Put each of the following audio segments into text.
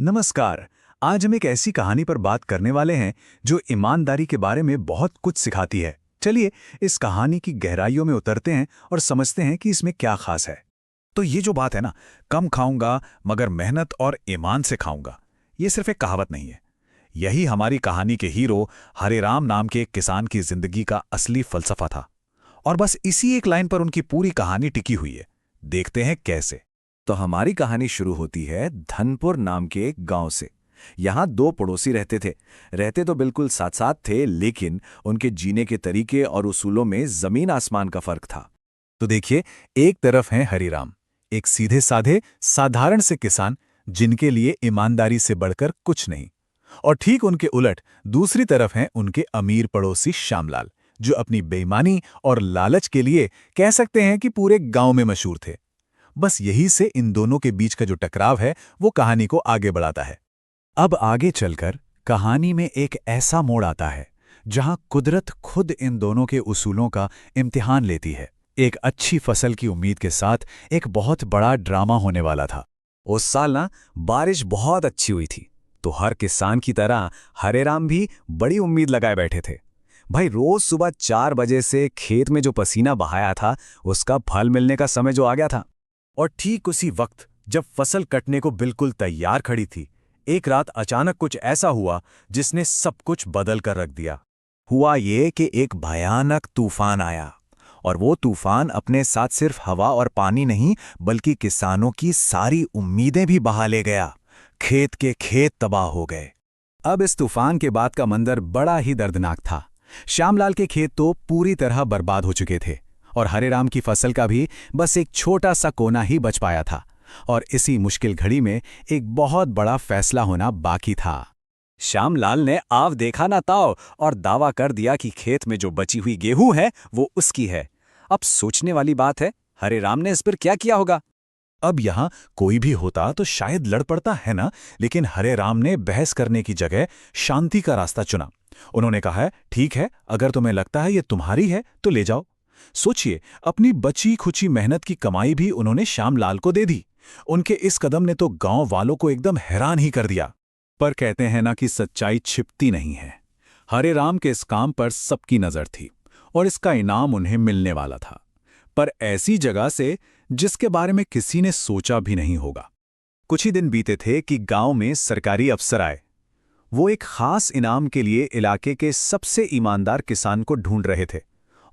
नमस्कार। आज हम एक ऐसी कहानी पर बात करने वाले हैं जो ईमानदारी के बारे में बहुत कुछ सिखाती है। चलिए इस कहानी की गहराइयों में उतरते हैं और समझते हैं कि इसमें क्या खास है। तो ये जो बात है ना, कम खाऊंगा मगर मेहनत और ईमान से खाऊंगा, ये सिर्फ एक कहावत नहीं है। यही हमारी कहानी के हीरो हरेराम नाम के एक किसान की जिंदगी का असली फलसफा था। और बस इसी एक लाइन पर उनकी पूरी कहानी टिकी हुई है। देखते हैं कैसे। तो हमारी कहानी शुरू होती है धनपुर नाम के एक गांव से। यहाँ दो पड़ोसी रहते तो बिल्कुल साथ साथ थे, लेकिन उनके जीने के तरीके और उसूलों में जमीन आसमान का फर्क था। तो देखिए, एक तरफ हैं हरिराम, एक सीधे साधे साधारण से किसान जिनके लिए ईमानदारी से बढ़कर कुछ नहीं। और ठीक उनके उलट दूसरी तरफ हैं उनके अमीर पड़ोसी श्यामलाल, जो अपनी बेईमानी और लालच के लिए कह सकते हैं कि पूरे गांव में मशहूर थे। बस यही से इन दोनों के बीच का जो टकराव है वो कहानी को आगे बढ़ाता है। अब आगे चलकर कहानी में एक ऐसा मोड़ आता है जहां कुदरत खुद इन दोनों के उसूलों का इम्तिहान लेती है। एक अच्छी फसल की उम्मीद के साथ एक बहुत बड़ा ड्रामा होने वाला था। उस साल ना बारिश बहुत अच्छी हुई थी, तो हर किसान की तरह हरेराम भी बड़ी उम्मीद लगाए बैठे थे। भाई, रोज सुबह 4 बजे से खेत में जो पसीना बहाया था उसका फल मिलने का समय जो आ गया था। और ठीक उसी वक्त जब फसल कटने को बिल्कुल तैयार खड़ी थी, एक रात अचानक कुछ ऐसा हुआ जिसने सब कुछ बदल कर रख दिया। हुआ ये कि एक भयानक तूफान आया, और वो तूफान अपने साथ सिर्फ हवा और पानी नहीं बल्कि किसानों की सारी उम्मीदें भी बहा ले गया। खेत के खेत तबाह हो गए। अब इस तूफान के बाद का मंजर बड़ा ही दर्दनाक था। श्यामलाल के खेत तो पूरी तरह बर्बाद हो चुके थे और हरेराम की फसल का भी बस एक छोटा सा कोना ही बच पाया था। और इसी मुश्किल घड़ी में एक बहुत बड़ा फैसला होना बाकी था। श्यामलाल ने आव देखा ना ताव और दावा कर दिया कि खेत में जो बची हुई गेहूं है वो उसकी है। अब सोचने वाली बात है, हरेराम ने इस पर क्या किया होगा। अब यहां कोई भी होता तो शायद लड़ पड़ता है ना, लेकिन हरेराम ने बहस करने की जगह शांति का रास्ता चुना। उन्होंने कहा, ठीक है, अगर तुम्हें लगता है ये तुम्हारी है तो ले जाओ। सोचिए, अपनी बची खुची मेहनत की कमाई भी उन्होंने श्यामलाल को दे दी। उनके इस कदम ने तो गांव वालों को एकदम हैरान ही कर दिया। पर कहते हैं ना कि सच्चाई छिपती नहीं है। हरेराम के इस काम पर सबकी नजर थी और इसका इनाम उन्हें मिलने वाला था, पर ऐसी जगह से जिसके बारे में किसी ने सोचा भी नहीं होगा। कुछ ही दिन बीते थे कि गांव में सरकारी अफसर आए। वो एक खास इनाम के लिए इलाके के सबसे ईमानदार किसान को ढूंढ रहे थे।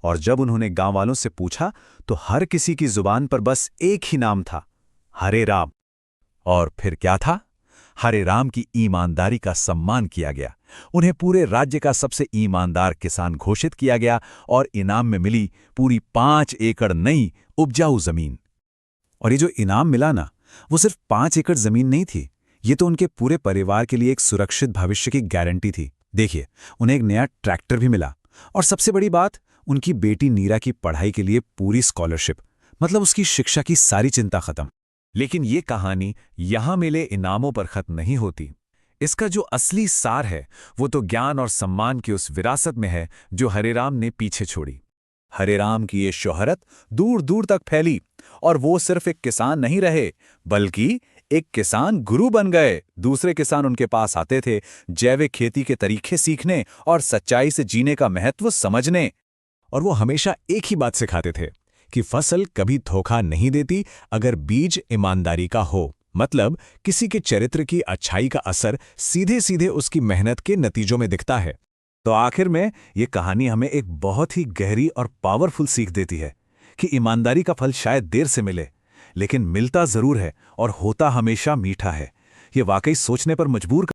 और जब उन्होंने गांव वालों से पूछा तो हर किसी की जुबान पर बस एक ही नाम था, हरेराम। और फिर क्या था? हरेराम की ईमानदारी का सम्मान किया गया। उन्हें पूरे राज्य का सबसे ईमानदार किसान घोषित किया गया और इनाम में मिली पूरी 5 एकड़ नई उपजाऊ जमीन। और ये जो इनाम मिला ना, वो सिर्फ 5 एकड़ जमीन नहीं थी, ये तो उनके पूरे परिवार के लिए एक सुरक्षित भविष्य की गारंटी थी। देखिए, उन्हें एक नया ट्रैक्टर भी मिला, और सबसे बड़ी बात, उनकी बेटी नीरा की पढ़ाई के लिए पूरी स्कॉलरशिप, मतलब उसकी शिक्षा की सारी चिंता खत्म। लेकिन ये कहानी यहां मिले इनामों पर खत्म नहीं होती। इसका जो असली सार है वो तो ज्ञान और सम्मान की उस विरासत में है जो हरेराम ने पीछे छोड़ी। हरेराम की ये शोहरत दूर दूर तक फैली, और वो सिर्फ एक किसान नहीं रहे बल्कि एक किसान गुरु बन गए। दूसरे किसान उनके पास आते थे जैविक खेती के तरीके सीखने और सच्चाई से जीने का महत्व समझने। और वो हमेशा एक ही बात सिखाते थे कि फसल कभी धोखा नहीं देती अगर बीज ईमानदारी का हो। मतलब किसी के चरित्र की अच्छाई का असर सीधे सीधे उसकी मेहनत के नतीजों में दिखता है। तो आखिर में ये कहानी हमें एक बहुत ही गहरी और पावरफुल सीख देती है कि ईमानदारी का फल शायद देर से मिले, लेकिन मिलता जरूर है और होता हमेशा मीठा है। ये वाकई सोचने पर मजबूर